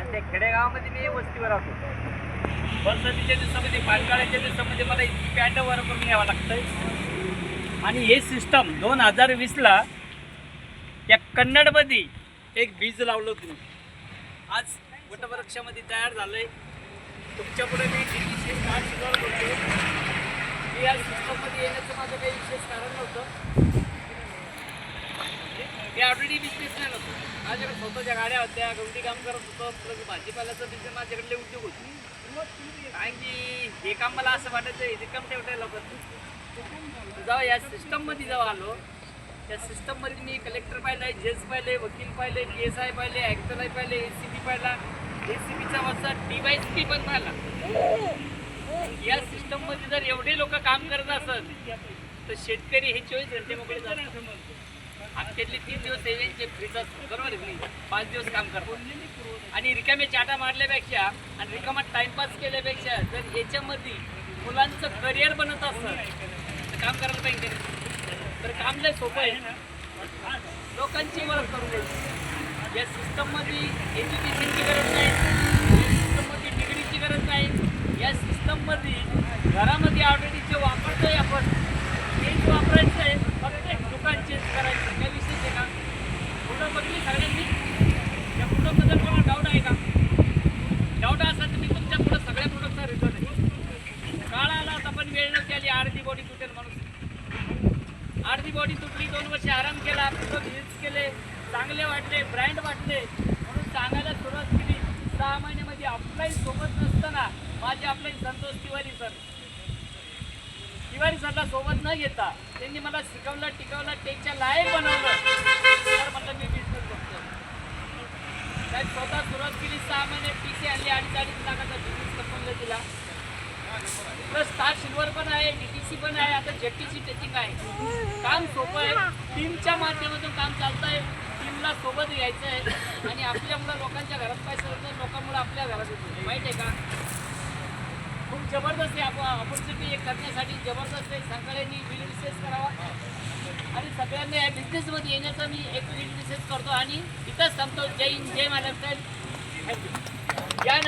आणि त्या खेडेगावामध्ये मी वस्तीवर राहतो. बरसातीच्या दिवसामध्ये पानकाळ्याच्या दिवसामध्ये मला इतकी पॅन्ट वर करून यावं लागतं. आणि हे सिस्टम 2020ला या कन्नडमध्ये एक बीज लावलं तुम्ही आज वटवृक्षामध्ये तयार झालंय. तुमच्या पुढे मी DTC स्टार्ट शिकवत होतो की या सिस्टममध्ये येण्याचं माझं काही विशेष कारण नव्हतं. मी ऑलरेडी बिझनेसमॅन होतो. माझ्याकडे स्वतःच्या गाड्या होत्या, गवंडी काम करत होतो, प्लस भाजीपाल्याचा बिझनेस माझ्याकडले उद्योग होते. कारण की हे काम मला असं वाटायचं हे काम ठेवता लवकर जेव्हा या सिस्टममध्ये जेव्हा आलो त्या सिस्टममध्ये मी कलेक्टर पाहिलं, जज पाहिले, वकील पाहिले, PSI पाहिले, ॲक्टर पाहिले, ACP पाहिला, ACPचा वरचा DYSP पण पाहिला. या सिस्टममध्ये जर एवढे लोक काम करत असत तर शेतकरी हे 24 घंटे मोकळे जातात. हप्त्यातले 3 दिवस यांचे फ्रीज असतात, बरोबर आहे नाही? 5 दिवस काम करतात. आणि रिकामे चाटा मारल्यापेक्षा आणि रिकामा टाइमपास केल्यापेक्षा जर याच्यामध्ये मुलांचं करिअर बनत असतं तर काम करायला पाहिजे. तर काम लय सोपं आहे, लोकांची ओळख करून द्यायची. या सिस्टममध्ये एज्युकेशनची गरज नाही, या सिस्टममध्ये डिग्रीची गरज नाही. या सिस्टममध्ये घरामध्ये ऑलरेडी जे वापरतोय आपण तेच वापरायचं आहे, फक्त एक दुकान चेंज करायचं. काय विशेष आहे का? पुढं बघली सगळ्यांनी या प्रोडक्टबद्दल कोणाला डाऊट आहे का? डाऊट असेल तर मी तुमच्या पुढं सगळ्या प्रोडक्टचा रिझल्ट आहे. काळ आला आता पण वेळ नव्हती आली, अर्धी बॉडी तुटेल माणूस. अर्धी बॉडी तुटली, 2 वर्ष आराम केला, पुढं यूज केले, चांगले वाटले, ब्रँड वाटले म्हणून सांगायला सुरुवात केली. 6 महिन्यामध्ये ऑफलाईन सोबत नसताना माझे ऑफलाईन संतोष तिवारी सरला सोबत न घेता त्यांनी मला शिकवलं, टिकवलं, टेकच्या लायक बनवलं. तर म्हटलं मी बिझनेस बघतो. साहेब स्वतः सुरुवात केली, 6 महिने PC आणली, 2.5 लाखाचा बिझनेस कंपनीला दिला. प्लस स्टार सिल्वर पण आहे, DTC पण आहे, आता ZTC टेचिंग आहे. काम सोपं आहे, टीमच्या माध्यमातून काम चालतं आहे. टीमला सोबत घ्यायचं आहे आणि आपल्यामुळं लोकांच्या घरात पैसा होतो, लोकांमुळे आपल्या घरात होतो. माहीत आहे का? खूप जबरदस्त आहे. ऑपॉर्च्युनिटी एक करण्यासाठी जबरदस्त आहे. सगळ्यांनी बिल रिसर्च करावा आणि सगळ्यांना या बिझनेसमध्ये येण्याचा मी एक बिल रिसर्च करतो आणि इथंच थांबतो. जय हिंद, जय महाराष्ट्र. थँक्यू.